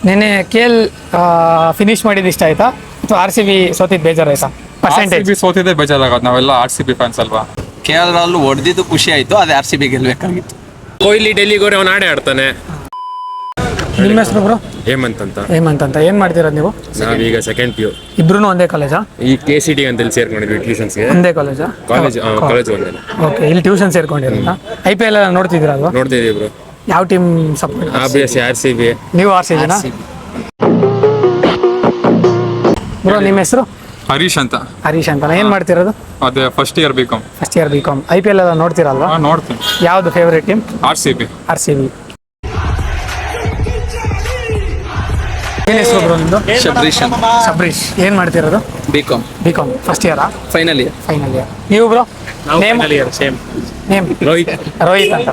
ನೆನ್ನೆ KL finish ಮಾಡಿದ್ದು ಇಷ್ಟ ಆಯ್ತಾ ಅಥವಾ RCB ಸೋತಿದ್ದು ಬೇಜಾರಾಯ್ತಾ? ಪರ್ಸೆಂಟೇಜ್ RCB ಸೋತಿದ್ದೆ ಬೇಜಾರಾಗೋದು, ನಾವೆಲ್ಲ RCB ಫ್ಯಾನ್ಸ್ ಅಲ್ವಾ. KL ಹೊಡೆದಿದ್ದು ಖುಷಿ ಆಯ್ತು, ಅದೇ RCB ಗೆಲ್ಬೇಕಾಗಿತ್ತು. ಕೊಹ್ಲಿ ಡೆಲ್ಲಿಗೆ ಹೋಗಿ ಅವ್ನು ಆಡೇ ಆಡ್ತಾನೆ. ನಿಮ್ಮ ಹೆಸರು ಬ್ರೋ? ಹೇಮಂತ್ ಅಂತ. ಹೇಮಂತ್ ಅಂತ. ಏನು ಮಾಡ್ತಿರೋದು ನೀವು? ನಾವೀಗ ಸೆಕೆಂಡ್ PU. ಇಬ್ರು ಒಂದೇ ಕಾಲೇಜಾ? ಈ KCD ಅಂತೇಳಿ ಸೇರ್ಕೊಂಡಿದ್ವಿ ಟ್ಯೂಷನ್ಸ್ಗೆ. ಒಂದೇ ಕಾಲೇಜಾ? ಕಾಲೇಜ್ ಒಂದೇ. ಓಕೆ, ಇಲ್ಲಿ ಟ್ಯೂಷನ್ ಸೇರ್ಕೊಂಡಿರೋದಾ? IPL ನೋಡ್ತಿದ್ದೀರಾ ಅಲ್ವಾ? ನೋಡ್ತಿದ್ದೀವಿ ಬ್ರೋ. ಯಾವ ಟೀಮ್ ಸಪೋರ್ಟ್? Obviously RCB. ನೀವು RCBನಾ? ಬ್ರೋ ನಿಮ್ಮ ಹೆಸರು? ಹರೀಶ್ ಅಂತ. ಹರೀಶ್ ಅಂತ. ಏನು ಮಾಡ್ತಿರೋದು? ಅದೇ first year BCom. First year BCom. IPL ಎಲ್ಲ ನೋಡ್ತೀರಲ್ವಾ? ನೋಡ್ತೀನಿ. ಯಾವ್ದು ಫೇವ್ರೇಟ್ ಟೀಮ್? RCB. ಏನು ಹೆಸರು ಬ್ರೋ ನಿಮ್ಮದು? ಶಬರೀಶ್ ಅಂತ. ಶಬರೀಶ್. ಏನು ಮಾಡ್ತಿರೋದು? BCom ಫಸ್ಟ್ ಇಯರಾ? Final year. ನೀವು bro? Name? Same. Name Rohit ಅಂತ.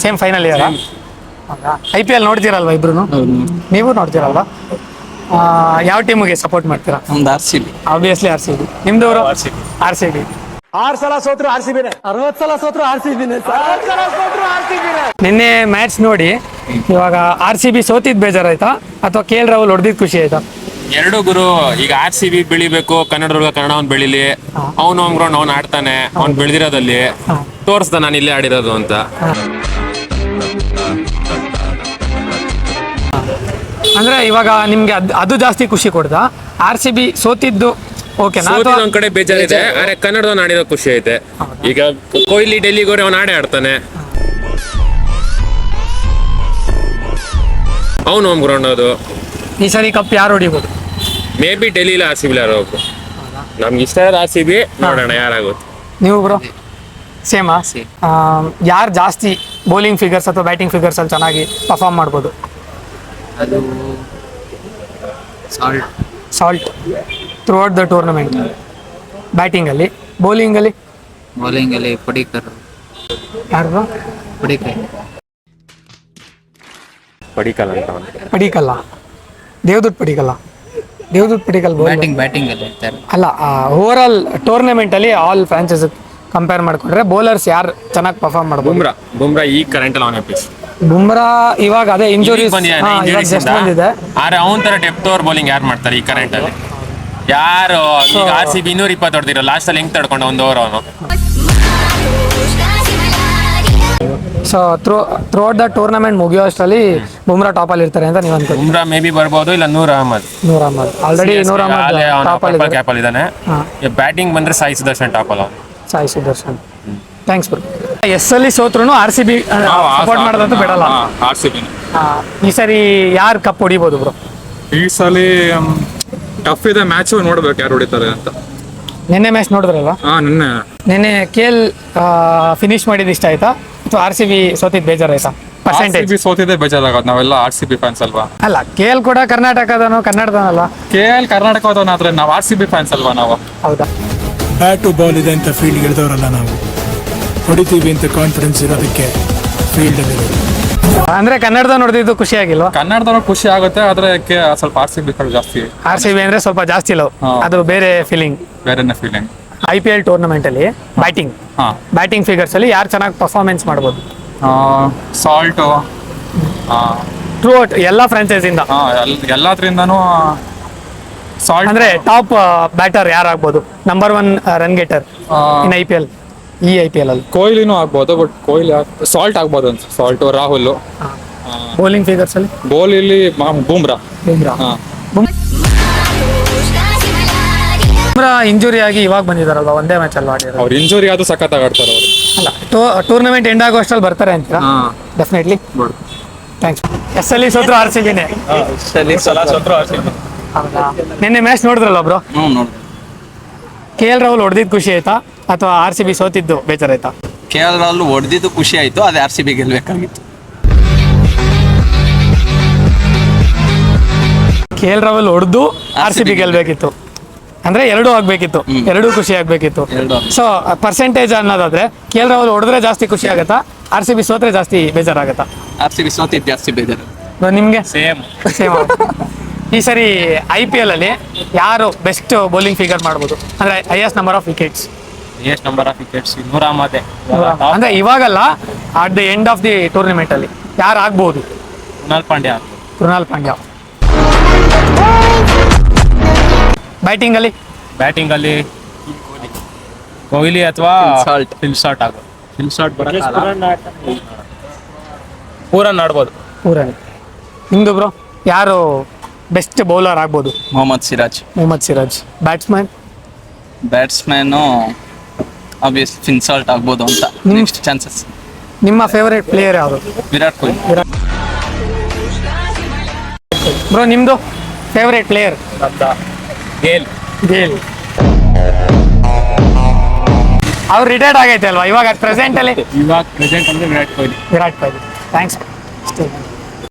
ಸೇಮ್ ಫೈನಲ್ ಇಯರಾ? ಹೌದಾ? IPL ನೋಡ್ತೀರಲ್ವಾ ಇಬ್ರು? ನೀವು ನೋಡ್ತೀರಲ್ವಾ? ಯಾವ ಟೀಮಿಗೆ ಸಪೋರ್ಟ್ ಮಾಡ್ತೀರಾ? ನಮ್ದು RCB. Obviously RCB. ನಿಮ್ದು ಅವರು? RCB. 6 ಸಲ ಸೋತ್ರು RCBನೇ, 60 ಸಲ ಸೋತ್ರು RCBನೇ, 60 ಸಲ ಸೋತ್ರು RCBನೇ. ನಿನ್ನೆ ಮ್ಯಾಚ್ ನೋಡಿ ಇವಾಗ RCB ಸೋತಿದ್ ಬೇಜಾರಾಯ್ತಾ ಅಥವಾ KL ರಾಹುಲ್ ಹೊಡೆದಿದ್ ಖುಷಿ ಆಯ್ತಾ? ಎರಡು ಗುರು. ಈಗ RCB ಬೆಳಿಬೇಕು, ಕನ್ನಡವನ್ನು ಬೆಳಿಲಿ. ಅವನು ಗ್ರೌಂಡ್ ಅವ್ನು ಆಡ್ತಾನೆ, ಅವ್ನು ಬೆಳೆದಿರೋದಲ್ಲಿ ತೋರಿಸ್ದ ನಾನು ಇಲ್ಲೇ ಆಡಿರೋದು ಅಂತ. ಅಂದ್ರೆ ಇವಾಗ ನಿಮ್ಗೆ ಅದು ಜಾಸ್ತಿ ಖುಷಿ ಕೊಡ್ತಾ? RCB ಸೋತಿದ್ದು ಓಕೆನಾ? ಒಂದ್ ಕಡೆ ಬೇಜಾರಿದೆ, ಆದ್ರೆ ಕನ್ನಡದವ್ನು ಆಡಿರೋ ಖುಷಿ ಐತೆ. ಈಗ ಕೊಹ್ಲಿ ಡೆಲ್ಲಿಗೆ ಹೋಗಿ ಅವ್ನು ಆಡೇ ಆಡ್ತಾನೆ, ಅವನು ಹೋಮ್ ಗ್ರೌಂಡ್ ಅದು. ಈ ಸರಿ ಕಪ್ ಯಾರು ಹೊಡಿಬೋದು? ಮೇ ಬಿ ಡೆಲ್ಲಿ ಇಲ್ಲ RCB ಯಾರು ಹೋಗ್ಬೋದು. ನಮ್ಗೆ ಇಷ್ಟ ಇರೋದು RCB, ನೋಡೋಣ ಯಾರಾಗುತ್ತೆ. ನೀವು ಬ್ರೋ? ಸೇಮಾ? ಯಾರು ಜಾಸ್ತಿ ಬೌಲಿಂಗ್ ಫಿಗರ್ಸ್ ಅಥವಾ ಬ್ಯಾಟಿಂಗ್ ಫಿಗರ್ಸ್ ಅಲ್ಲಿ ಚೆನ್ನಾಗಿ ಪರ್ಫಾರ್ಮ್ ಮಾಡ್ಬೋದು? ಅದು Salt throughout the tournament. ಬ್ಯಾಟಿಂಗಲ್ಲಿ, ಬೌಲಿಂಗಲ್ಲಿ ಪಡಿಕರ್. ಯಾರು? ಪಡಿಕಲ್ ಅಂತ ಅವ್ನು. ಪಡಿಕಲ್ಲ, ದೇವದೂತ್ ಪಡಿಕಲ್ ಬ್ಯಾಟಿಂಗ್ ಅಲ್ಲಿ ಅಲ್ಲ. ಓವರ್ ಆಲ್ ಟೂರ್ನಮೆಂಟ್ ಅಲ್ಲಿ ಆಲ್ ಫ್ರಾಂಚೈಸ್ ಕಂಪೇರ್ ಮಾಡ್ಕೊಂಡ್ರೆ ಬೌಲರ್ಸ್ ಯಾರು ಚೆನ್ನಾಗಿ ಪರ್ಫಾರ್ಮ್ ಮಾಡ್ಬೋದು? ಬುಮ್ರಾ ಈ ಕರೆಂಟ್ ಅಲ್ಲಿ ಅವನೇ ಪೀಸ್. ಬುಮ್ರಾ ಇವಾಗ ಅದೇ ಇಂಜುರೀಸ್ ಬಂದಿದೆ. ಆದ್ರೆ ಅವನ ತರ ಡೆಪ್ತ್ ಓವರ್ ಬೌಲಿಂಗ್ ಯಾರು ಮಾಡ್ತಾರೆ ಈ ಕರೆಂಟ್ ಅಲ್ಲಿ? ಯಾರು? ಈಗ RCB 220 ಹೊಡೆದಿರೋ ಲಾಸ್ಟ್ ಅಲ್ಲಿ ಹೆಂಗ್ ತಡ್ಕೊಂಡು ಒಂದು ಓವರ್ ಅವನು. So throughout the tournament ಮುಗಿಯೋ ಅಷ್ಟರಲ್ಲಿ ಬುಮ್ರಾ ಟಾಪ್ ಅಲ್ಲಿ ಇರ್ತಾರೆ ಅಂತ ನೀವು ಅನ್ಕೋತೀವಿ? ಬುಮ್ರಾ ಮೇ ಬಿ ಬರ್ಬೋದು, ಇಲ್ಲ ನೂರ್ ಅಹಮದ್ ಆಲ್ರೆಡಿ ಟಾಪ್ ಅಲ್ಲಿ ಇದ್ದಾನೆ. ಬ್ಯಾಟಿಂಗ್ ಬಂದ್ರೆ ಸಾಯಿ ಸುದರ್ಶನ್ ಟಾಪ್ ಅಲ್ಲ. Sai Sudharsan. Thanks bro. Yes ಅಲ್ಲಿ ಸೋತ್ರು RCB ಸಪೋರ್ಟ್ ಮಾಡೋದಂತೂ ಬಿಡಲ್ಲ. RCB. ಈ ಸರಿ ಯಾರು ಕಪ್ ಹೊಡಿಬೋದು ಬ್ರೋ? ಈ ಸಲ ಟಫ್ ಇದೆ ಮ್ಯಾಚ್, ನೋಡ್ಬೇಕು ಯಾರು ಹೊಡಿತಾರೆ ಅಂತ. ನಿನ್ನೆ ಮ್ಯಾಚ್ ನೋಡಿದ್ರಲ್ವಾ? ನಿನ್ನೆ KL ಫಿನಿಶ್ ಮಾಡಿದ್ದು ಇಷ್ಟ ಆಯ್ತಾ ಅಥವಾ RCB ಸೋತಿದ್ದು ಬೇಜಾರಾಯ್ತಾ? ಪರ್ಸೆಂಟೇಜ್? RCB ಸೋತಿದ್ದೆ ಬೇಜಾರಾಗೋದು, ನಾವೆಲ್ಲ RCB ಫ್ಯಾನ್ಸ್ ಅಲ್ವಾ. ಅಲ್ಲ, KL ಕೂಡ ಕರ್ನಾಟಕದನಲ್ಲ? KL ಕರ್ನಾಟಕದವನಾದ್ರೆ ನಾವು RCB ಫ್ಯಾನ್ಸ್ ಅಲ್ವಾ ನಾವು. ಹೌದಾ? ಬ್ಯಾಟು ಬಾಲ್ ಇದೆ ಅಂತ ಫೀಲ್ಡ್ ಇಳಿದವರಲ್ಲ ನಾವು, ಹೊಡಿತೀವಿ ಅಂತ ಕಾನ್ಫಿಡೆನ್ಸ್ ಇರೋದಕ್ಕೆ ಫೀಲ್ಡ್ ಅಲ್ಲಿ. ಅಂದ್ರೆ ಕನ್ನಡದ ನೋಡಿದ್ದು ಖುಷಿ ಆಗಿಲ್ವಾ? ಕನ್ನಡದವ್ರು ಖುಷಿ ಆಗುತ್ತೆ, ಆದ್ರೆ ಸ್ವಲ್ಪ RCB ಜಾಸ್ತಿ. RCB ಅಂದ್ರೆ ಸ್ವಲ್ಪ ಜಾಸ್ತಿ ಲವ್, ಅದು ಬೇರೆ ಫೀಲಿಂಗ್. ಬೇರೆನೇ ಫೀಲಿಂಗ್. IPL ಟೂರ್ನಮೆಂಟ್ ಅಲ್ಲಿ ಬ್ಯಾಟಿಂಗ್ ಫಿಗರ್ಸ್ ಅಲ್ಲಿ ಯಾರು ಚೆನ್ನಾಗಿ ಪರ್ಫಾರ್ಮೆನ್ಸ್ ಮಾಡ್ಬೋದು? ಸಾಲ್ಟ್ ಥ್ರೂ ಔಟ್ ಎಲ್ಲ ಫ್ರಾಂಚೈಸ್ ಇಂದ ಎಲ್ಲದ್ರಿಂದನೂ ಸಾಲ್ಟ್. ಅಂದ್ರೆ ಟಾಪ್ ಬ್ಯಾಟರ್ ಯಾರಾಗ್ಬೋದು? Number 1 run getter in IPL? ಈ IPL ಅಲ್ಲಿ ಕೊಹ್ಲಿನೂ ಆಗ್ಬೋದು, ಬಟ್ ಕೊಹ್ಲಿ ಸಾಲ್ಟ್ ಆಗ್ಬೋದು ಅಂತ. ಸಾಲ್ಟ್, ರಾಹುಲ್. ಬೌಲಿಂಗ್ ಫಿಗರ್ಸ್ ಅಲ್ಲಿ ಬೌಲಿಂಗ್ ಬುಮ್ರಾ. ಇಂಜುರಿ ಆಗಿ ಇವಾಗ ಬಂದಿದಾರಲ್ವಾ, ಒಂದೇ ಮ್ಯಾಚ್ ಅಲ್ವಾ ಆಡಿರೋದು? ಅವ್ರ ಇಂಜುರಿ ಆದ್ರೂ ಸಖತ್ತಾಗಿ ಆಡ್ತಾರೆ ಅವರು. ಅಲ್ಲ, ಟೂರ್ನಮೆಂಟ್ ಎಂಡ್ ಆಗೋ ಅಷ್ಟರಲ್ಲಿ ಬರ್ತಾರೆ ಅಂತೀರಾ? ಡೆಫಿನೆಟ್ಲಿ. ಥ್ಯಾಂಕ್ಸ್. ಎಸ್ ಅಲ್ಲಿ ಸೋತ್ರು RCBನೇ. ಹೌದಾ? ನಿನ್ನೆ ಮ್ಯಾಚ್ ನೋಡಿದ್ರಲ್ಲ ಬ್ರೋ? KL ರಾಹುಲ್ ಹೊಡೆದಿದ್ದು ಖುಷಿ ಆಯ್ತಾ ಅಥವಾ RCB ಸೋತಿದ್ದು ಬೇಜಾರಾಯ್ತಾ? KL ಹೊಡೆದಿದ್ದು ಖುಷಿ ಆಯ್ತು, ಅದೇ RCB ಗೆಲ್ಬೇಕಾಗಿತ್ತು. KL ರಾಹುಲ್ ಹೊಡೆದು RCB ಗೆಲ್ಬೇಕಿತ್ತು ಅಂದ್ರೆ ಎರಡೂ ಆಗ್ಬೇಕಿತ್ತು, ಎರಡೂ ಖುಷಿ ಆಗ್ಬೇಕಿತ್ತು. ಸೊ ಪರ್ಸೆಂಟೇಜ್ ಅನ್ನೋದಾದ್ರೆ KL ರಾಹುಲ್ ಹೊಡೆದ್ರೆ ಜಾಸ್ತಿ ಖುಷಿ ಆಗತ್ತಾ, RCB ಸೋತ್ರೆ ಜಾಸ್ತಿ ಬೇಜಾರಾಗತ್ತಾ? RCB ಸೋತಿದ್ದು ಜಾಸ್ತಿ ಬೇಜಾರು. ನಿಮ್ಗೆ? ಸೇಮ್. ಈ ಸರಿ IPL ಅಲ್ಲಿ ಯಾರು ಬೆಸ್ಟ್ ಬೌಲಿಂಗ್ ಫಿಗರ್ ಮಾಡ್ಬೋದು ಅಂದ್ರೆ highest number of wickets? Noor Ahmad. ಅಂದ್ರೆ ಇವಾಗಲ್ಲ, at the end of the tournament ಅಲ್ಲಿ ಯಾರು ಆಗ್ಬಹುದು? ಕೃಣಾಲ್ ಪಾಂಡ್ಯ. ಬ್ಯಾಟಿಂಗ್ ಅಲ್ಲಿ ಬ್ಯಾಟಿಂಗ್ ಅಲ್ಲಿ ಕೊಹ್ಲಿ ಅಥವಾ Salt. ಫಿಲ್ಸಾಟ್ ಆಗೋದು. ಫಿಲ್ಸಾಟ್ ಪೂರನ್ ಆಡ್ಬೋದು. ಊರಲ್ಲಿ ನಿಮ್ದು ಬ್ರೋ ಯಾರು ಬೆಸ್ಟ್ ಬೌಲರ್ ಆಗ್ಬೋದು? Mohammed Siraj. Mohammed Siraj. Batsman batsman obvious Phil Salt ಆಗ್ಬೋದು ಅಂತ. ನೆಕ್ಸ್ಟ್ ಚಾನ್ಸಸ್ ನಿಮ್ಮ ಫೇವರೇಟ್ ಪ್ಲೇಯರ್ ಯಾರು? ವಿರಾಟ್ ಕೊಹ್ಲಿ. ಬ್ರೋ ನಿಮ್ದು ಫೇವರೇಟ್ ಪ್ಲೇಯರ್? ಗೇಲ್. ಗೇಲ್. ಅವ್ರು ರಿಟೈರ್ಡ್ ಆಗೈತೆ ಅಲ್ವಾ ಇವಾಗ ಪ್ರೆಸೆಂಟ್ ಅಲ್ಲಿ? ಇವಾಗ ಪ್ರೆಸೆಂಟ್ ಅಂದ್ರೆ ವಿರಾಟ್ ಕೊಹ್ಲಿ. ವಿರಾಟ್ ಕೊಹ್ಲಿ. ಥ್ಯಾಂಕ್ಸ್.